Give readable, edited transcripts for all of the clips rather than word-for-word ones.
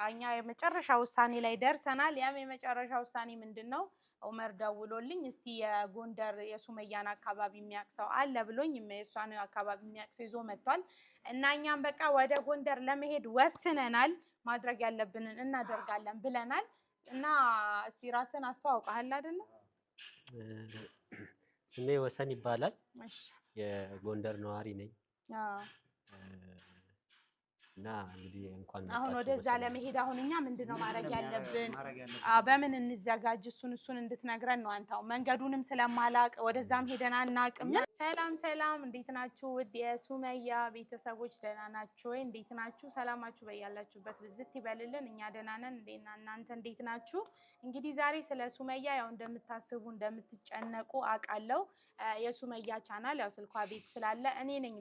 እኛ የመጨረሻ ውሳኔ ላይ ደርሰናል። ያም የመጨረሻ ውሳኔ ምንድነው? ዑመር ደውሎልኝ እስቲ የጎንደር የሱመያን አካባቢ የሚያቅሰው አለ ብሎኝ የሷን አካባቢ የሚያቅሰው ይዞ መጥቷል። እና እኛም በቃ ወደ ጎንደር ለመሄድ ወስነናል። ማድረግ ያለብንን እናደርጋለን ብለናል። እና እስቲ ራስን አስተዋውቀሃል አይደለ? ስሜ ወሰን ይባላል። እሺ የጎንደር ነዋሪ ነኝ። አዎ እና እንግዲህ እንኳን አሁን ወደዛ ለመሄድ አሁን እኛ ምንድነው ማድረግ ያለብን? በምን እንዘጋጅ? እሱን እንድትነግረን ነው። አንተው መንገዱንም ስለማላቅ ወደዛም ሄደን አናቅም። ሰላም እንዴት ናችሁ? ውድ የሱመያ ቤተሰቦች ደህና ናችሁ ወይ? እንዴት ናችሁ? ሰላማችሁ በያላችሁበት ብዝት ይበልልን። እኛ ደህና ነን። እናንተ እንዴት ናችሁ? እንግዲህ ዛሬ ስለ ሱመያ ያው እንደምታስቡ እንደምትጨነቁ አውቃለሁ። የሱመያ ቻናል ያው ስልኳ ቤት ስላለ እኔ ነኝ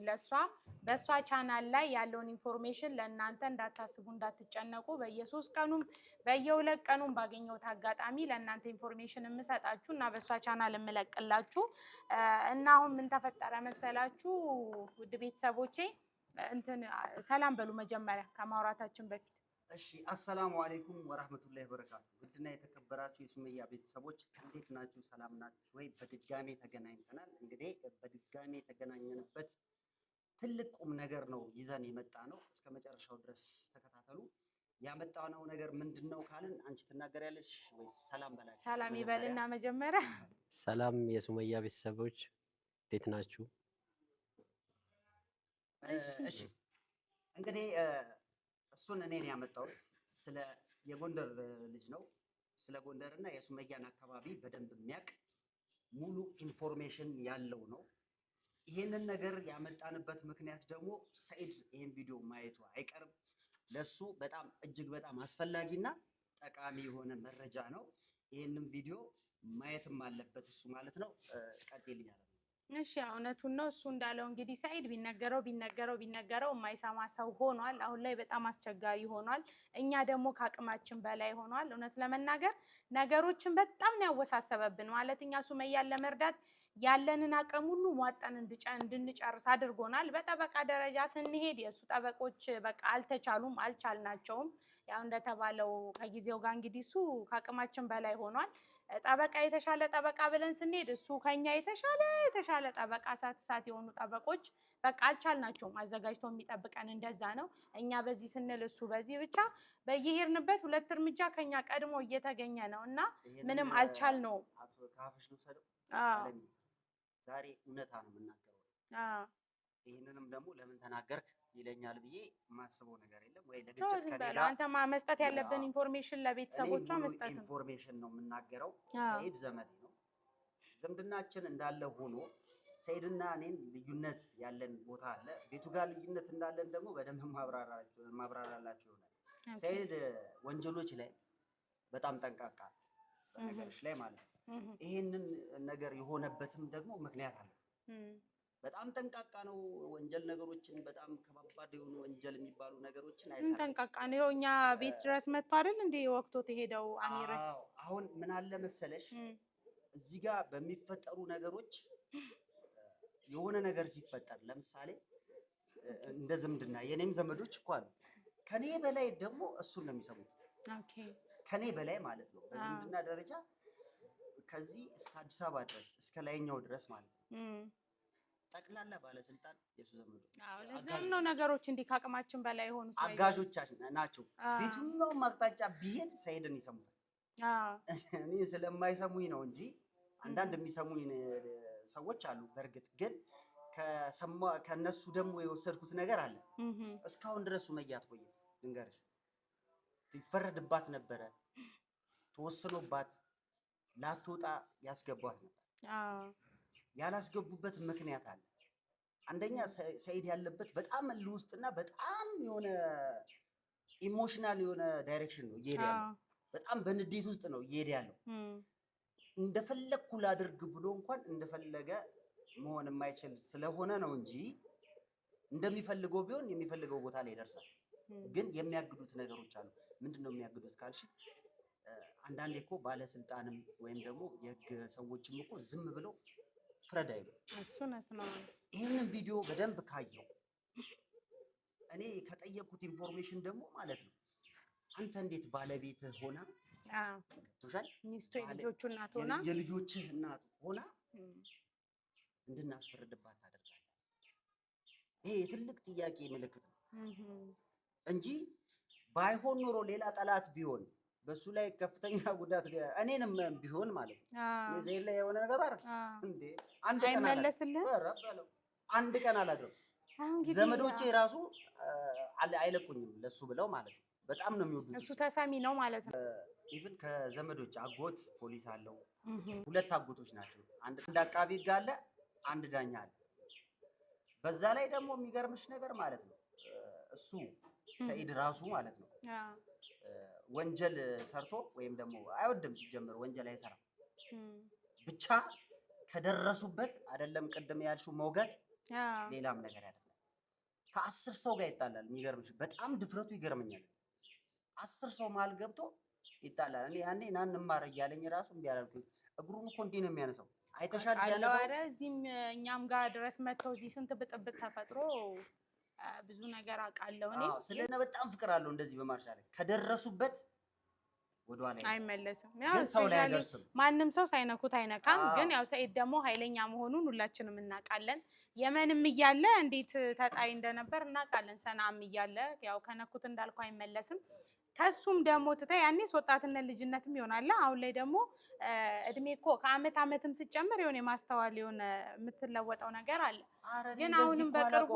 በሷ ቻናል ላይ ያለውን ኢንፎርሜሽን ለእናንተ እንዳታስቡ እንዳትጨነቁ በየ3 ቀኑም በየ2 ቀኑም ባገኘሁት አጋጣሚ ለእናንተ ኢንፎርሜሽን የምሰጣችሁ እና በሷ ቻናል የምለቅላችሁ እና አሁን ምን ተፈጠረ መሰላችሁ ውድ ቤተሰቦቼ? ሰላም በሉ መጀመሪያ ከማውራታችን በፊት። እሺ አሰላሙ አለይኩም ወራህመቱላሂ ወበረካቱ። ውድና የተከበራችሁ የሱመያ ቤተሰቦች እንዴት ናችሁ? ሰላም ናችሁ ወይ? በድጋሜ ተገናኝተናል። እንግዲህ በድጋሜ የተገናኘንበት ትልቅ ቁም ነገር ነው ይዘን የመጣ ነው። እስከ መጨረሻው ድረስ ተከታተሉ። ያመጣነው ነገር ምንድነው ካልን አንቺ ትናገሪያለሽ ወይስ ሰላም በላችሁ? ሰላም ይበልና መጀመሪያ። ሰላም የሱመያ ቤተሰቦች እንዴት ናችሁ? እሺ እንግዲህ እሱን እኔ ነው ያመጣሁት። ስለ የጎንደር ልጅ ነው። ስለ ጎንደርና የሱመያን አካባቢ በደንብ የሚያውቅ ሙሉ ኢንፎርሜሽን ያለው ነው። ይሄንን ነገር ያመጣንበት ምክንያት ደግሞ ሰኢድ ይሄን ቪዲዮ ማየቱ አይቀርም። ለሱ በጣም እጅግ በጣም አስፈላጊና ጠቃሚ የሆነ መረጃ ነው። ይሄንን ቪዲዮ ማየትም አለበት እሱ ማለት ነው። ቀጥልኛል። እሺ እውነቱን ነው። እሱ እንዳለው እንግዲህ ሰኢድ ቢነገረው የማይሰማ ሰው ሆኗል። አሁን ላይ በጣም አስቸጋሪ ሆኗል። እኛ ደግሞ ከአቅማችን በላይ ሆኗል። እውነት ለመናገር ነገሮችን በጣም ነው ያወሳሰበብን። ማለት እኛ ሱመያን ለመርዳት ያለንን አቅም ሁሉ ሟጠን እንድንጨርስ አድርጎናል። በጠበቃ ደረጃ ስንሄድ የእሱ ጠበቆች በቃ አልቻልናቸውም። ያው እንደተባለው ከጊዜው ጋር እንግዲህ እሱ ከአቅማችን በላይ ሆኗል። ጠበቃ የተሻለ ጠበቃ ብለን ስንሄድ እሱ ከኛ የተሻለ ጠበቃ ሳት የሆኑ ጠበቆች በቃ አልቻልናቸውም። አዘጋጅቶ የሚጠብቀን እንደዛ ነው። እኛ በዚህ ስንል እሱ በዚህ ብቻ በየሄድንበት 2 እርምጃ ከኛ ቀድሞ እየተገኘ ነው እና ምንም አልቻልነውም። ዛሬ እውነታ ነው የምናገረው። ይሄንንም ደግሞ ለምን ተናገርክ ይለኛል ብዬ የማስበው ነገር የለም። ወይ ለግጭት ከሌላ አንተ መስጠት ያለብን ኢንፎርሜሽን ለቤተሰቦቿ መስጠት ነው። ኢንፎርሜሽን ነው የምናገረው። ሰኢድ ዘመድ ነው። ዝምድናችን እንዳለ ሆኖ ሰኢድና እኔን ልዩነት ያለን ቦታ አለ። ቤቱ ጋር ልዩነት እንዳለን ደግሞ በደንብ ማብራራላችሁ ይሆናል። ሰኢድ ወንጀሎች ላይ በጣም ጠንቃቃ በነገሮች ላይ ማለት ነው። ይሄንን ነገር የሆነበትም ደግሞ ምክንያት አለ። በጣም ጠንቃቃ ነው። ወንጀል ነገሮችን በጣም ከባባድ የሆኑ ወንጀል የሚባሉ ነገሮችን አይሰራም። ጠንቃቃ ነው። እኛ ቤት ድረስ መጥቶ አይደል እንዴ ወቅቶት ሄደው አሚር። አሁን ምን አለ መሰለሽ እዚህ ጋር በሚፈጠሩ ነገሮች የሆነ ነገር ሲፈጠር ለምሳሌ እንደ ዝምድና የኔም ዘመዶች እኮ አሉ። ከኔ በላይ ደግሞ እሱን ነው የሚሰሙት። ኦኬ ከኔ በላይ ማለት ነው። በዝምድና ደረጃ ከዚህ እስከ አዲስ አበባ ድረስ እስከ ላይኛው ድረስ ማለት ነው። ጠቅላላ ባለስልጣን የሱ ዘመዶች። ለዛም ነው ነገሮች እንዲህ ከአቅማችን በላይ ሆኑ። አጋዦቻችን ናቸው። ቤቱንም አቅጣጫ ቢሄድ ሰኢድን ይሰሙታል። እኔ ስለማይሰሙኝ ነው እንጂ አንዳንድ የሚሰሙኝ ሰዎች አሉ። በእርግጥ ግን ከነሱ ደግሞ የወሰድኩት ነገር አለ። እስካሁን ድረስ ሱመያ አትቆይም። ልንገርሽ ይፈረድባት ነበረ። ተወስኖባት ላትወጣ ያስገቧት ነበር። ያላስገቡበት ምክንያት አለ። አንደኛ ሰኢድ ያለበት በጣም እልህ ውስጥና በጣም የሆነ ኢሞሽናል የሆነ ዳይሬክሽን ነው እየሄደ ያለው። በጣም በንዴት ውስጥ ነው እየሄደ ያለው። እንደፈለግኩ ላድርግ ብሎ እንኳን እንደፈለገ መሆን የማይችል ስለሆነ ነው እንጂ እንደሚፈልገው ቢሆን የሚፈልገው ቦታ ላይ ይደርሳል። ግን የሚያግዱት ነገሮች አሉ። ምንድነው የሚያግዱት ካልሽ አንዳንዴ እኮ ባለስልጣንም ወይም ደግሞ የህግ ሰዎችም እኮ ዝም ብለው ፍረድ አይሉ። እሱ ነው። ይሄንን ቪዲዮ በደንብ ካየው እኔ ከጠየቁት ኢንፎርሜሽን ደግሞ ማለት ነው አንተ እንዴት ባለቤትህ ሆና ቶሻል ሚስቱ የልጆቹ እናት ሆና የልጆችህ እናት ሆና እንድናስፈርድባት ታደርጋለህ? ይሄ የትልቅ ጥያቄ ምልክት ነው እንጂ ባይሆን ኖሮ ሌላ ጠላት ቢሆን በሱ ላይ ከፍተኛ ጉዳት እኔንም ቢሆን ማለት ነው እዚህ ላይ የሆነ ነገር አረ እንዴ አንድ ቀን አላድርም። ዘመዶቼ ራሱ አይለቁኝም ለሱ ብለው ማለት ነው። በጣም ነው የሚወዱት። እሱ ተሰሚ ነው ማለት ነው። ኢቭን ከዘመዶች አጎት ፖሊስ አለው። 2 አጎቶች ናቸው። አንድ አቃቢ ሕግ አለ፣ አንድ ዳኛ አለ። በዛ ላይ ደግሞ የሚገርምሽ ነገር ማለት ነው እሱ ሰኢድ ራሱ ማለት ነው ወንጀል ሰርቶ ወይም ደግሞ አይወድም ሲጀምር ወንጀል አይሰራም። ብቻ ከደረሱበት አይደለም ቅድም ያልሽው ሞገት ሌላም ነገር አይደለም ከ10 ሰው ጋር ይጣላል። የሚገርምሽ በጣም ድፍረቱ ይገርመኛል። 10 ሰው መሀል ገብቶ ይጣላል። እኔ ያኔ ናን እንማር እያለኝ ራሱ እምቢ አላልኩኝ። እግሩን እኮ እንዲህ ነው የሚያነሳው። አይተሻል ሲያነሳው። ኧረ እዚህም እኛም ጋር ድረስ መጥተው እዚህ ስንት ብጥብጥ ተፈጥሮ ብዙ ነገር አውቃለሁ። እኔ ስለነ በጣም ፍቅር አለው እንደዚህ በማርሻል ከደረሱበት ወደኋላ አይመለስም። ያው ሰው ላይ አይደርስም። ማንም ሰው ሳይነኩት አይነካም። ግን ያው ሰኢድ ደግሞ ኃይለኛ መሆኑን ሁላችንም እናውቃለን። የመንም እያለ እንዴት ተጣይ እንደነበር እናውቃለን። ሰናም እያለ ያው ከነኩት እንዳልኩ አይመለስም። ከሱም ደግሞ ትተይ ያኔስ ወጣትነት ልጅነትም ይሆናል። አሁን ላይ ደግሞ እድሜ እኮ ከአመት አመትም ሲጨምር የሆነ የማስተዋል የሆነ የምትለወጠው ነገር አለ። ግን አሁንም በቅርቡ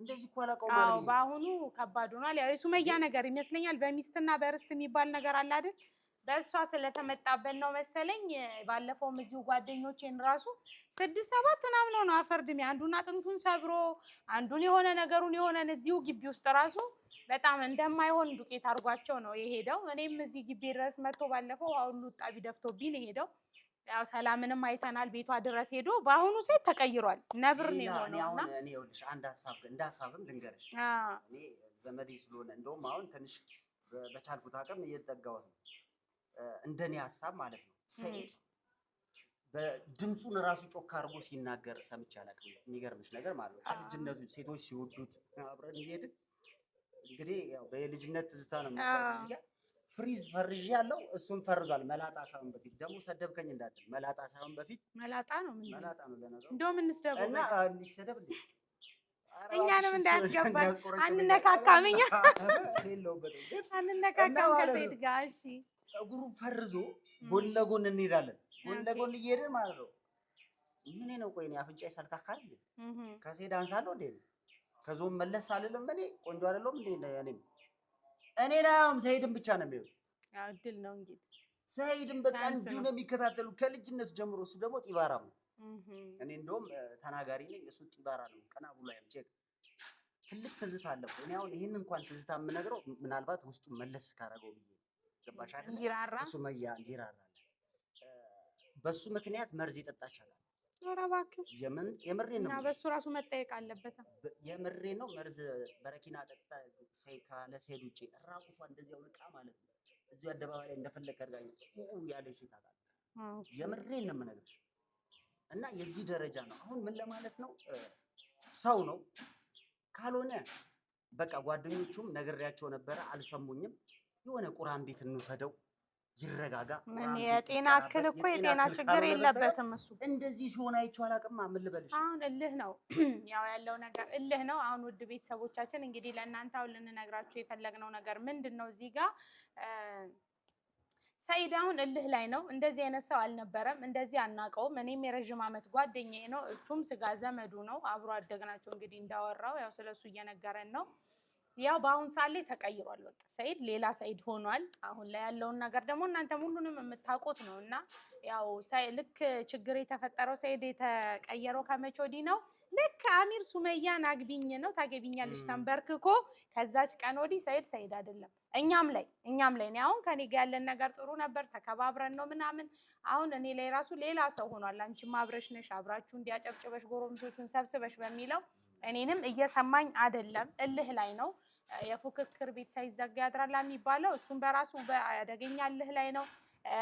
እንደዚህ እኮ አላውቀውም ማለት ነው። በአሁኑ ከባድ ሆኗል። ያው የሱመያ ነገር ይመስለኛል በሚስትና በርስት የሚባል ነገር አለ አይደል? በእሷ ስለተመጣበት ነው መሰለኝ። ባለፈውም እዚሁ ጓደኞቼን ራሱ 6-7 ምናምን ነው አፈርድሜ አንዱን አጥንቱን ሰብሮ አንዱን የሆነ ነገሩን የሆነን እዚሁ ግቢ ውስጥ ራሱ በጣም እንደማይሆን ዱቄት አድርጓቸው ነው የሄደው። እኔም እዚህ ግቢ ድረስ መጥቶ ባለፈው ሁሉ ጣቢ ደፍቶብኝ ነው የሄደው። ያው ሰላምንም አይተናል ቤቷ ድረስ ሄዶ በአሁኑ ሴት ተቀይሯል። ነብር ነው የሆነውና እኔ ይኸውልሽ አንድ ሀሳብም ልንገርሽ። እኔ ዘመዴ ስለሆነ እንደውም አሁን ትንሽ በቻልኩት አቅም እየተጠጋሁት ነው። እንደኔ ሀሳብ ማለት ነው ሰኢድ በድምፁን ራሱ ጮክ አድርጎ ሲናገር ሰምቼ አላውቅም። የሚገርምሽ ነገር ማለት ነው ከልጅነቱ ሴቶች ሲወዱት አብረን እየሄድን እንግዲህ ያው በልጅነት ትዝታ ነው የሚታየው። ፍሪዝ ፈርዥ ያለው እሱን ፈርዟል። መላጣ ሳይሆን በፊት ደግሞ ሰደብከኝ እንዳትል። መላጣ ሳይሆን በፊት መላጣ ነው። ምን መላጣ ነው ለነገሩ። እንደውም እንስደበው እና እንዲሰደብ እንዴ እኛንም እንዳያስገባን አንነካካም። እኛ ሌለውበት አንነካካም ከሰኢድ ጋር። እሺ ፀጉሩ ፈርዞ ጎን ለጎን እንሄዳለን። ጎን ለጎን እየሄድን ማለት ነው። ምን ነው ቆይ ነው አፍንጫ ይሰልካካል እንዴ? ከሰኢድ አንሳለሁ እንዴ? ከዞም መለስ አልልም እኔ ቆንጆ አይደለም እንዴ? እኔ ናም ሰኢድን ብቻ ነው የሚሆነው። አዎ ድል ነው እንግዲህ ሰኢድን በቃ እንዲሁ ነው የሚከታተሉ ከልጅነት ጀምሮ። እሱ ደግሞ ጢባራ ነው። እኔ እንደውም ተናጋሪ ነኝ፣ እሱ ጢባራ ነው። ቀና ብሎ አይቼክ ትልቅ ትዝታ አለበት። እኔ አሁን ይሄን እንኳን ትዝታ የምነግረው ምናልባት ውስጡ መለስ ካረገው ብዬ ገባሽ አይደል? ይራራ ሱመያ ይራራ በሱ ምክንያት መርዝ ይጠጣቻል። ኧረ እባክህ የምሬን ነው። እና በሱ ራሱ መጠየቅ አለበት። የምሬን ነው። መርዝ በረኪና ጠጣ ካለ ሰኢድ ውጪ ራቁቷ እንደዚህ አውልቃ ማለት ነው እዚሁ አደባባይ ላይ እንደፈለከ አድርጋኝ ያለ ሴት አለ። የምሬን ነው የምነግርሽ። እና የዚህ ደረጃ ነው። አሁን ምን ለማለት ነው ሰው ነው ካልሆነ በቃ ጓደኞቹም ነግሬያቸው ነበረ አልሰሙኝም። የሆነ ቁርአን ቤት እንውሰደው ይረጋጋ። ምን የጤና እክል እኮ የጤና ችግር የለበትም እሱ። እንደዚህ ሲሆን አይቼው አላውቅም። ምን ልበልሽ አሁን እልህ ነው ያው ያለው ነገር እልህ ነው። አሁን ውድ ቤተሰቦቻችን እንግዲህ ለእናንተ አሁን ልንነግራችሁ የፈለግነው ነገር ምንድነው እዚህ ጋር ሰኢድ አሁን እልህ ላይ ነው። እንደዚህ አይነት ሰው አልነበረም። እንደዚህ አናውቀውም። እኔም የረጅም ዓመት ጓደኛዬ ነው፣ እሱም ስጋ ዘመዱ ነው። አብሮ አደግናቸው እንግዲህ እንዳወራው ያው ስለሱ እየነገረን ነው። ያው በአሁን ሰዓት ላይ ተቀይሯል። በቃ ሰኢድ ሌላ ሰኢድ ሆኗል። አሁን ላይ ያለውን ነገር ደግሞ እናንተም ሁሉንም የምታውቁት ነው። እና ያው ልክ ችግር የተፈጠረው ሰኢድ የተቀየረው ከመቼ ወዲህ ነው? ልክ አሚር ሱመያን አግቢኝ ነው ታገቢኛለሽ ተንበርክኮ ከዛች ቀን ወዲህ ሰኢድ አይደለም። እኛም ላይ እኔ አሁን ከኔ ጋር ያለን ነገር ጥሩ ነበር፣ ተከባብረን ነው ምናምን። አሁን እኔ ላይ ራሱ ሌላ ሰው ሆኗል። አንቺም አብረሽ ነሽ፣ አብራችሁ እንዲያጨብጭበሽ ጎረምሶቹን ሰብስበሽ በሚለው እኔንም እየሰማኝ አይደለም። እልህ ላይ ነው። የፉክክር ቤት ሳይዘጋ ያድራል የሚባለው እሱም በራሱ አደገኛ እልህ ላይ ነው።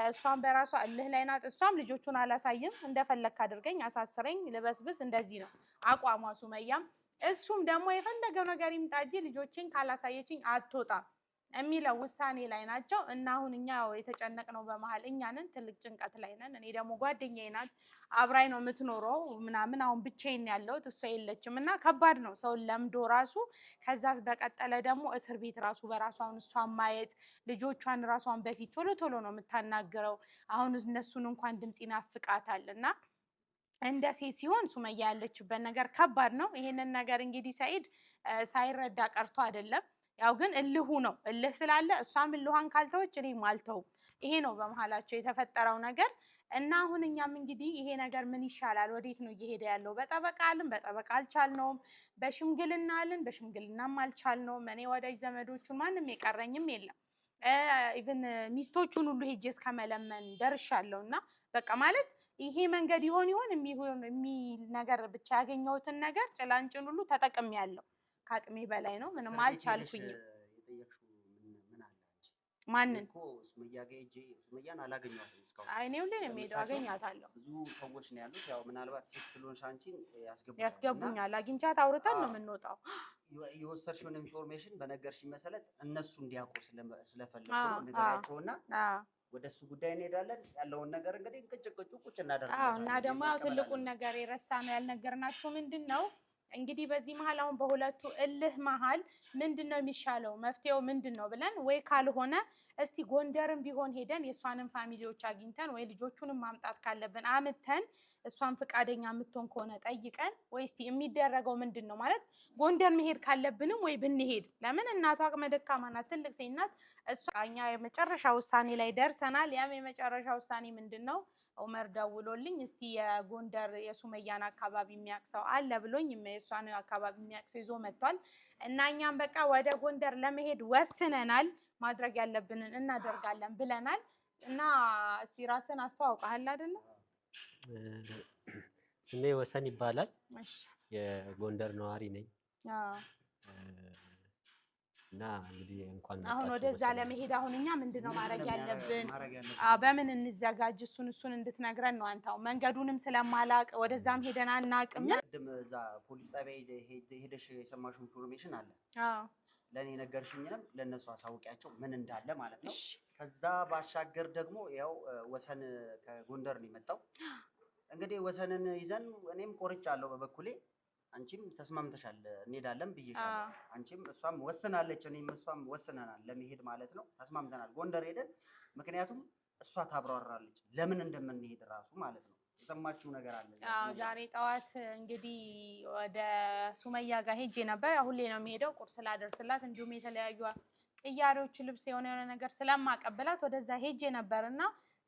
እሷም በራሷ እልህ ላይ ናት። እሷም ልጆቹን አላሳይም እንደፈለክ አድርገኝ አሳስረኝ ልበስብስ እንደዚህ ነው አቋሟ ሱመያም። እሱም ደግሞ የፈለገው ነገር ይምጣ እንጂ ልጆችን ካላሳየችኝ አትወጣም። የሚለው ውሳኔ ላይ ናቸው። እና አሁን እኛ የተጨነቅነው በመሀል እኛ ነን፣ ትልቅ ጭንቀት ላይ ነን። እኔ ደግሞ ጓደኛዬ ናት አብራኝ ነው የምትኖረው ምናምን፣ አሁን ብቻዬን ያለሁት እሷ የለችም እና ከባድ ነው ሰውን ለምዶ ራሱ። ከዛ በቀጠለ ደግሞ እስር ቤት ራሱ በራሷ አሁን እሷን ማየት ልጆቿን ራሷን በፊት ቶሎ ቶሎ ነው የምታናግረው። አሁን እነሱን እንኳን ድምፅ ይናፍቃታል እና እንደ ሴት ሲሆን ሱመያ ያለችበት ነገር ከባድ ነው። ይሄንን ነገር እንግዲህ ሰኢድ ሳይረዳ ቀርቶ አይደለም፣ ያው ግን እልሁ ነው። እልህ ስላለ እሷም እልኋን ካልተወች እኔም አልተውም። ይሄ ነው በመሀላቸው የተፈጠረው ነገር እና አሁን እኛም እንግዲህ ይሄ ነገር ምን ይሻላል፣ ወዴት ነው እየሄደ ያለው? በጠበቃ አልን፣ በጠበቃ አልቻልነውም። በሽምግልና አልን፣ በሽምግልናም አልቻልነውም። እኔ ወዳጅ ዘመዶቹን ማንም የቀረኝም የለም። ኢቭን ሚስቶቹን ሁሉ ሄጄ እስከመለመን ደርሻለሁ እና በቃ ማለት ይሄ መንገድ ይሆን የሚል ነገር ብቻ ያገኘሁትን ነገር ጭላንጭን ሁሉ ተጠቅሜያለሁ። ከአቅሜ በላይ ነው። ምንም አልቻልኩኝም። ማንን ሱመያን አላገኘኋትም እስካሁን። እኔ ሁሌ ነው የምሄደው፣ አገኛታለሁ። ብዙ ሰዎች ነው ያሉት። ያው ምናልባት ሴት ስለሆንሽ አንቺን ያስገቡኛል። አግኝቻት አውርተን ነው የምንወጣው። የወሰድሽውን ኢንፎርሜሽን በነገርሽኝ መሰረት እነሱ እንዲያውቁ ስለፈለጉ ነው ንገራቸውና ወደ እሱ ጉዳይ እንሄዳለን። ያለውን ነገር እንግዲህ ቁጭ እናደርጋለን። እና ደግሞ ያው ትልቁን ነገር የረሳነው ያልነገርናችሁ ምንድን ነው እንግዲህ በዚህ መሀል አሁን በሁለቱ እልህ መሀል ምንድን ነው የሚሻለው፣ መፍትሄው ምንድን ነው ብለን ወይ ካልሆነ እስቲ ጎንደርም ቢሆን ሄደን የእሷንም ፋሚሊዎች አግኝተን ወይ ልጆቹንም ማምጣት ካለብን አምተን እሷን ፈቃደኛ የምትሆን ከሆነ ጠይቀን ወይ እስቲ የሚደረገው ምንድን ነው ማለት ጎንደር መሄድ ካለብንም ወይ ብንሄድ፣ ለምን እናቷ አቅመ ደካማ ናት፣ ትልቅ ሴት ናት። እሷ እኛ የመጨረሻ ውሳኔ ላይ ደርሰናል። ያም የመጨረሻ ውሳኔ ምንድን ነው ዑመር ደውሎልኝ እስቲ የጎንደር የሱመያን አካባቢ የሚያቅሰው አለ ብሎኝ የሷን አካባቢ የሚያቅሰው ይዞ መጥቷል። እና እኛም በቃ ወደ ጎንደር ለመሄድ ወስነናል። ማድረግ ያለብንን እናደርጋለን ብለናል። እና እስቲ ራስን አስተዋውቀሃል አይደለ? ስሜ ወሰን ይባላል። የጎንደር ነዋሪ ነኝ። እና እንግዲህ እንኳን አሁን ወደዛ ለመሄድ አሁን እኛ ምንድነው ማድረግ ያለብን? በምን እንዘጋጅ? እሱን እንድትነግረን ነው። አንተው መንገዱንም ስለማላቅ ወደዛም ሄደን አናቅም። ቅድም እዛ ፖሊስ ጣቢያ ሄደሽ የሰማሽው ኢንፎርሜሽን አለ። ለኔ ነገርሽኝንም ለነሱ አሳውቂያቸው ምን እንዳለ ማለት ነው። ከዛ ባሻገር ደግሞ ያው ወሰን ከጎንደር ነው የመጣው። እንግዲህ ወሰንን ይዘን እኔም ቆርጫለሁ በበኩሌ፣ አንቺም ተስማምተሻል እንሄዳለን ብዬሻለሁ። አንቺም እሷም ወስናለች፣ እኔም እሷም ወስነናል ለመሄድ ማለት ነው። ተስማምተናል ጎንደር ሄደን፣ ምክንያቱም እሷ ታብራራለች ለምን እንደምንሄድ ራሱ ማለት ነው። የሰማችው ነገር አለ? ዛሬ ጠዋት እንግዲህ ወደ ሱመያ ጋር ሄጄ ነበር። ሁሌ ነው የሚሄደው ቁርስ ላደርስላት፣ እንዲሁም የተለያዩ ቅያሬዎች ልብስ የሆነ ነገር ስለማቀበላት ወደዛ ሄጄ ነበር እና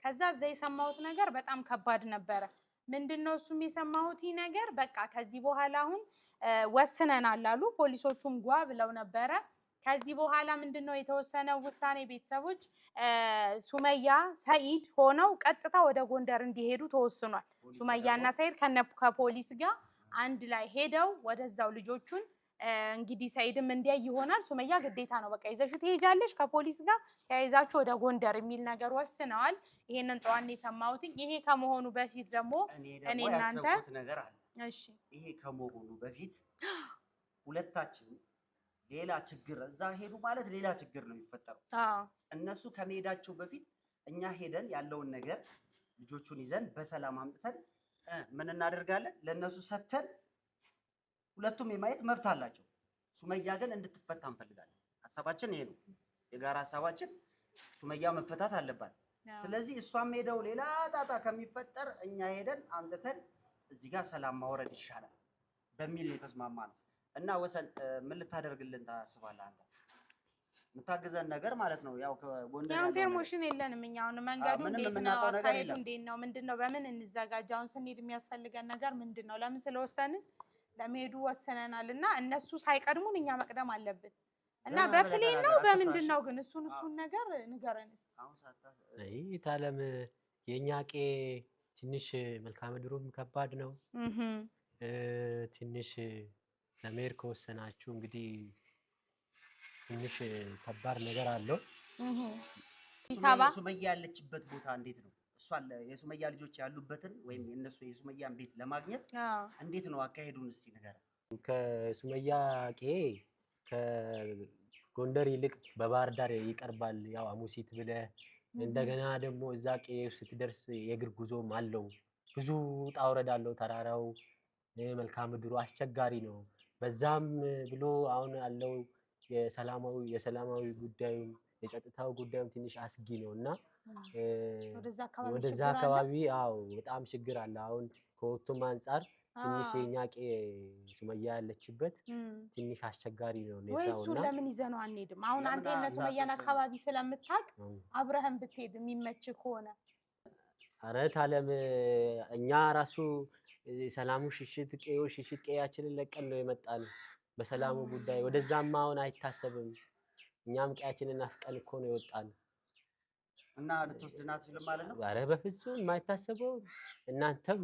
ከዛ እዛ የሰማሁት ነገር በጣም ከባድ ነበረ። ምንድነው እሱም የሰማሁት ነገር በቃ ከዚህ በኋላ አሁን ወስነናል አሉ ፖሊሶቹም ጓ ብለው ነበረ። ከዚህ በኋላ ምንድነው የተወሰነው ውሳኔ ቤተሰቦች ሱመያ ሰኢድ ሆነው ቀጥታ ወደ ጎንደር እንዲሄዱ ተወስኗል። ሱመያና ሰኢድ ከፖሊስ ጋር አንድ ላይ ሄደው ወደዛው ልጆቹን እንግዲህ ሰኢድም እንዲያይ ይሆናል። ሱመያ ግዴታ ነው በቃ ይዘሽው ትሄጃለሽ ከፖሊስ ጋር ተያይዛችሁ ወደ ጎንደር የሚል ነገር ወስነዋል። ይሄንን ጠዋት የሰማሁት። ይሄ ከመሆኑ በፊት ደግሞ እኔ እናንተ ነገር አለ። እሺ ይሄ ከመሆኑ በፊት ሁለታችን ሌላ ችግር እዛ ሄዱ ማለት ሌላ ችግር ነው የሚፈጠረው። እነሱ ከመሄዳቸው በፊት እኛ ሄደን ያለውን ነገር ልጆቹን ይዘን በሰላም አምጥተን ምን እናደርጋለን ለነሱ ሰተን ሁለቱም የማየት መብት አላቸው። ሱመያ ግን እንድትፈታ እንፈልጋለን። ሐሳባችን ይሄ ነው፣ የጋራ ሐሳባችን ሱመያ መፈታት አለባት። ስለዚህ እሷም ሄደው ሌላ ጣጣ ከሚፈጠር እኛ ሄደን አምጥተን እዚህ ጋር ሰላም ማውረድ ይሻላል በሚል የተስማማ ነው። እና ወሰን ምን ልታደርግልን ታስባለህ አንተ? የምታግዘን ነገር ማለት ነው። ያው ከጎንደር ያው ኢንፎርሜሽን የለንም እኛ አሁን መንገዱ እንዴት ነው አካሄዱ እንዴት ነው ምንድነው በምን እንዘጋጅ? አሁን ስንሄድ የሚያስፈልገን ነገር ምንድነው? ለምን ስለወሰንን ለመሄዱ ወሰነናል እና እነሱ ሳይቀድሙን እኛ መቅደም አለብን። እና በፕሌን ነው በምንድን ነው ግን እሱን ነገር ንገረን እስኪ። አይ ታለም የኛ ቄ ትንሽ መልክዓ ምድሩም ከባድ ነው። ትንሽ ለመሄድ ከወሰናችሁ እንግዲህ ትንሽ ከባድ ነገር አለው። ሱመያ ያለችበት ቦታ እንዴት ነው? እሷ የሱመያ ልጆች ያሉበትን ወይም የነሱ የሱመያን ቤት ለማግኘት እንዴት ነው አካሄዱን እስቲ ንገረን። ከሱመያ ቄ ጎንደር ይልቅ በባህር ዳር ይቀርባል። ያው አሙሲት ብለህ እንደገና ደግሞ እዛ ቄው ስትደርስ የእግር ጉዞም አለው። ብዙ ውጣ ውረድ አለው። ተራራው መልክዓ ምድሩ አስቸጋሪ ነው። በዛም ብሎ አሁን ያለው የሰላማዊ ጉዳዩም የጸጥታው ጉዳዩም ትንሽ አስጊ ነውና ወደዛ አካባቢ አዎ በጣም ችግር አለ። አሁን ከወቱም አንፃር ትንሽ የኛ ሱመያ ያለችበት ትንሽ አስቸጋሪ ነው ነው። ወይ እሱ ለምን ይዘነው አንሄድም? አሁን አንተ ለሱመያን አካባቢ ስለምታውቅ አብረህም ብትሄድ የሚመች ከሆነ ኧረ ታለም እኛ ራሱ ሰላሙ ሽሽት ቀያችንን ለቀን ነው የመጣነው። በሰላሙ ጉዳይ ወደዛማ አሁን አይታሰብም። እኛም ቀያችንን አፍቀን እኮ ነው የወጣነው። እና ልትወስድና አትችልም ማለት ነው? ኧረ በፍጹም የማይታሰበው። እናንተም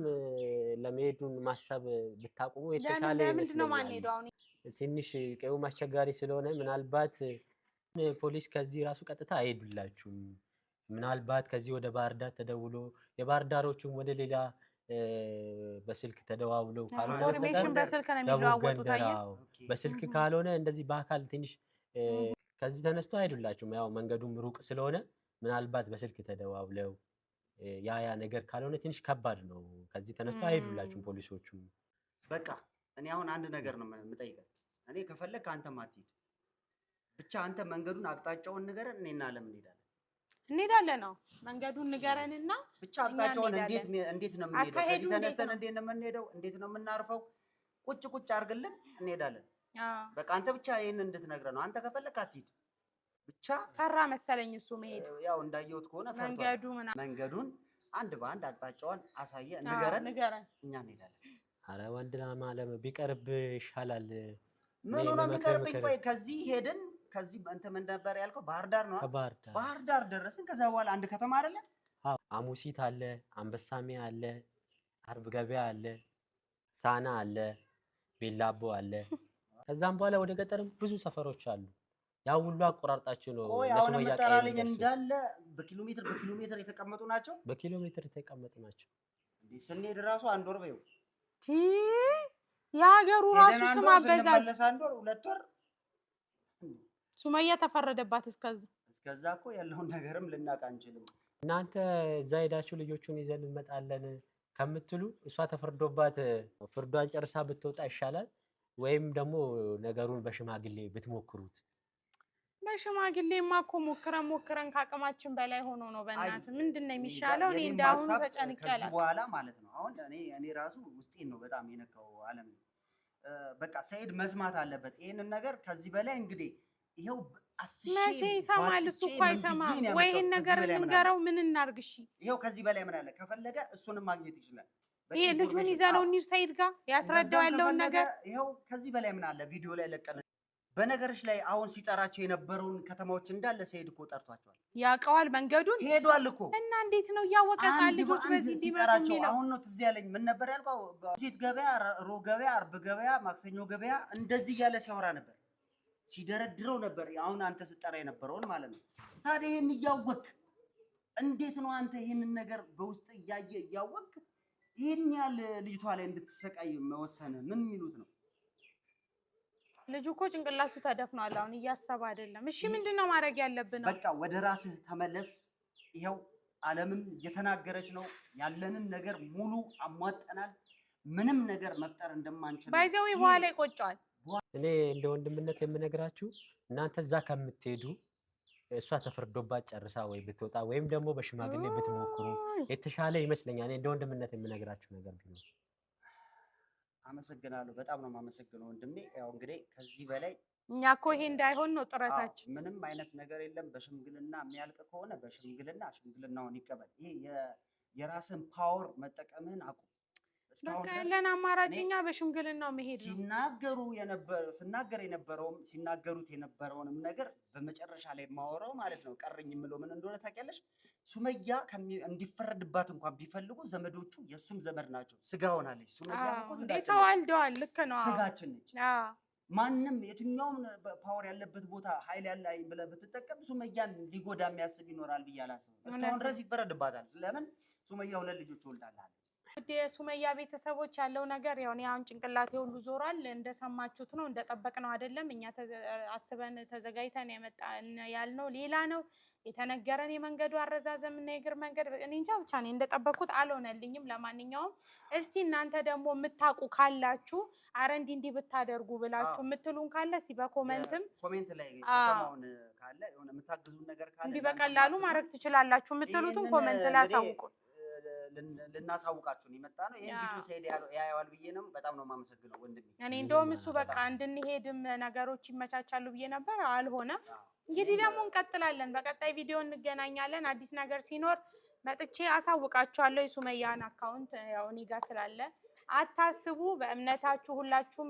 ለመሄዱን ማሰብ ብታቆሙ የተሻለ ለምንድን ነው የማንሄደው? አሁን ትንሽ ቀዩም አስቸጋሪ ስለሆነ ምናልባት ፖሊስ ከዚህ ራሱ ቀጥታ አይሄዱላችሁም። ምናልባት ከዚህ ወደ ባህር ዳር ተደውሎ የባህር ዳሮቹም ወደ ሌላ በስልክ ተደዋውለው ካልሆነ ኢንፎርሜሽን በስልክ ነው የሚለዋወጡት። በስልክ ካልሆነ እንደዚህ በአካል ትንሽ ከዚህ ተነስቶ አይሄዱላችሁም። ያው መንገዱም ሩቅ ስለሆነ ምናልባት በስልክ ተደዋውለው ያ ነገር ካልሆነ ትንሽ ከባድ ነው። ከዚህ ተነስቶ አይሄዱላችሁም ፖሊሶቹ። በቃ እኔ አሁን አንድ ነገር ነው የምጠይቀው። እኔ ከፈለክ አንተም አትሄድ፣ ብቻ አንተ መንገዱን አቅጣጫውን ንገረን፣ እኔና ለምን እንሄዳለን ነው መንገዱን ንገረንና ብቻ አቅጣጫውን እንዴት ነው የምንሄደው? ከዚህ ተነስተን እንዴት ነው የምንሄደው? እንዴት ነው የምናርፈው? ቁጭ አድርግልን እንሄዳለን። በቃ አንተ ብቻ ይሄን እንድትነግረን ነው። አንተ ከፈለክ አትሄድ ብቻ። ፈራ መሰለኝ እሱ መሄድ። ያው እንዳየሁት ከሆነ መንገዱን አንድ በአንድ አቅጣጫውን አሳየ ንገረን፣ እኛ እንሄዳለን። ኧረ ወንድና ማለም ቢቀርብ ይሻላል። ምን ሆነ የሚቀርብኝ? ቆይ ከዚህ ሄድን ከዚህ እንትን ምን ነበር ያልከው? ባህር ዳር ነው። ባህር ዳር ደረስን። ከዛ በኋላ አንድ ከተማ አይደለ? አዎ አሙሲት አለ፣ አንበሳሜ አለ፣ አርብ ገበያ አለ፣ ሳና አለ፣ ቤላቦ አለ። ከዛም በኋላ ወደ ገጠርም ብዙ ሰፈሮች አሉ። ያው ሁሉ አቆራርጣችሁ ነው አሁን የምጠራልኝ እንዳለ በኪሎ ሜትር የተቀመጡ ናቸው። በኪሎ ሜትር የተቀመጡ ናቸው። ስንሄድ ራሱ አንድ ወር በይው የሀገሩ ራሱ ስም አበዛዝ። አንድ ወር 2 ወር ሱመያ ተፈረደባት። እስከዛ እኮ ያለውን ነገርም ልናውቅ አንችልም። እናንተ እዛ ሄዳችሁ ልጆቹን ይዘን እንመጣለን ከምትሉ እሷ ተፈርዶባት ፍርዷን ጨርሳ ብትወጣ ይሻላል። ወይም ደግሞ ነገሩን በሽማግሌ ብትሞክሩት። በሽማግሌማ እኮ ሞክረን ከአቅማችን በላይ ሆኖ ነው። በእናትህ ምንድን ነው የሚሻለው? እኔ እንዳሁን ተጨንቄያለሁ። ከዚህ በኋላ ማለት ነው አሁን እኔ ራሱ ውስጤን ነው በጣም የነካው አለም። በቃ ሰይድ መስማት አለበት ይሄንን ነገር ከዚህ በላይ እንግዲህ ይሄው መቼ ይሰማል? እሱ እኮ አይሰማም። ወይ ይሄን ነገር እንንገረው። ምን እናርግ? እሺ ይሄው ከዚህ በላይ ምን አለ? ከፈለገ እሱንም ማግኘት ይችላል። ይሄ ልጁን ይዘነው እንሂድ፣ ሰይድ ጋር ያስረዳው ያለውን ነገር። ይሄው ከዚህ በላይ ምን አለ? ቪዲዮ ላይ ለቀን። በነገርሽ ላይ አሁን ሲጠራቸው የነበረውን ከተማዎች እንዳለ ሰይድ እኮ ጠርቷቸዋል። ያውቀዋል፣ መንገዱን ሄዷል እኮ። እና እንዴት ነው እያወቀ ሳል ልጆች በዚህ ሲጠራቸው? አሁን ነው ትዝ ያለኝ። ምን ነበር ያልከው? ሴት ገበያ፣ ሮብ ገበያ፣ አርብ ገበያ፣ ማክሰኞ ገበያ እንደዚህ እያለ ሲያወራ ነበር፣ ሲደረድረው ነበር። አሁን አንተ ስጠራ የነበረውን ማለት ነው። ታዲያ ይሄን እያወቅ እንዴት ነው አንተ ይሄንን ነገር በውስጥ እያወቅ ይሄን ያህል ልጅቷ ላይ እንድትሰቃይ መወሰን ምን የሚሉት ነው? ልጁ እኮ ጭንቅላቱ ተደፍኗል። አሁን እያሰበ አይደለም። እሺ ምንድነው ማድረግ ያለብን? በቃ ወደ ራስህ ተመለስ። ይሄው ዓለምም እየተናገረች ነው። ያለንን ነገር ሙሉ አሟጠናል። ምንም ነገር መፍጠር እንደማንችል ባይዘው በኋላ ይቆጫል። እኔ እንደ ወንድምነት የምነግራችሁ እናንተ እዛ ከምትሄዱ እሷ ተፈርዶባት ጨርሳ ወይ ብትወጣ ወይም ደግሞ በሽማግሌ ብትሞክሩ የተሻለ ይመስለኛል። እኔ እንደ ወንድምነት የምነግራችሁ ነገር ቢኖር። አመሰግናለሁ። በጣም ነው የማመሰግነው ወንድሜ። ያው እንግዲህ ከዚህ በላይ እኛ እኮ ይሄ እንዳይሆን ነው ጥረታችን። ምንም አይነት ነገር የለም። በሽምግልና የሚያልቅ ከሆነ ሽምግልናውን ይቀበል። ይሄ የራስን ፓወር መጠቀምህን አቁም። በቃ ያለን አማራጭኛ በሽምግልናው መሄድ ነው። ሲናገሩት የነበረውንም ነገር በመጨረሻ ላይ ማወራው ማለት ነው። ቀረኝ የምለው ምን እንደሆነ ታውቂያለሽ? ሱመያ እንዲፈረድባት እንኳን ቢፈልጉ ዘመዶቹ የሱም ዘመድ ናቸው። ስጋ ሆናለች። ሱመያ እኮ ተዋልደዋል። ልክ ነው። ስጋችን ነች። ማንም የትኛውም ፓወር ያለበት ቦታ ኃይል ያለኝ ብለህ ብትጠቀም ሱመያን ሊጎዳ የሚያስብ ይኖራል ብዬ አላስብም። እስካሁን ድረስ ይፈረድባታል። ለምን? ሱመያ 2 ልጆች ወልዳለች። የሱመያ ቤተሰቦች ያለው ነገር ያው እኔ አሁን ጭንቅላቴ ሁሉ ዞሯል። እንደሰማችሁት ነው፣ እንደጠበቅነው አይደለም። እኛ አስበን ተዘጋጅተን ያልነው ሌላ ነው። የተነገረን የመንገዱ አረዛዘም እና የእግር መንገድ እኔ እንጃ ብቻ እኔ እንደጠበቅኩት አልሆነልኝም። ለማንኛውም እስቲ እናንተ ደግሞ የምታውቁ ካላችሁ አረ እንዲህ ብታደርጉ ብላችሁ የምትሉን ካለ እስቲ በኮሜንትም ኮሜንት ላይ ከተማውን ካለ የሆነ የምታግዙን ነገር ካለ እንዲህ በቀላሉ ማድረግ ትችላላችሁ የምትሉትን ኮሜንት ላይ አሳውቁን። ልናሳውቃችሁ ነው የመጣ ነው። ይሄን ቪዲዮ ሰይድ ያያዋል ብዬ ነው። በጣም ነው የማመሰግነው ወንድሜ። እኔ እንደውም እሱ በቃ እንድንሄድም ነገሮች ይመቻቻሉ ብዬ ነበር፣ አልሆነም። እንግዲህ ደግሞ እንቀጥላለን። በቀጣይ ቪዲዮ እንገናኛለን። አዲስ ነገር ሲኖር መጥቼ አሳውቃችኋለሁ። የሱመያን አካውንት ያው እኔ ጋር ስላለ አታስቡ። በእምነታችሁ ሁላችሁም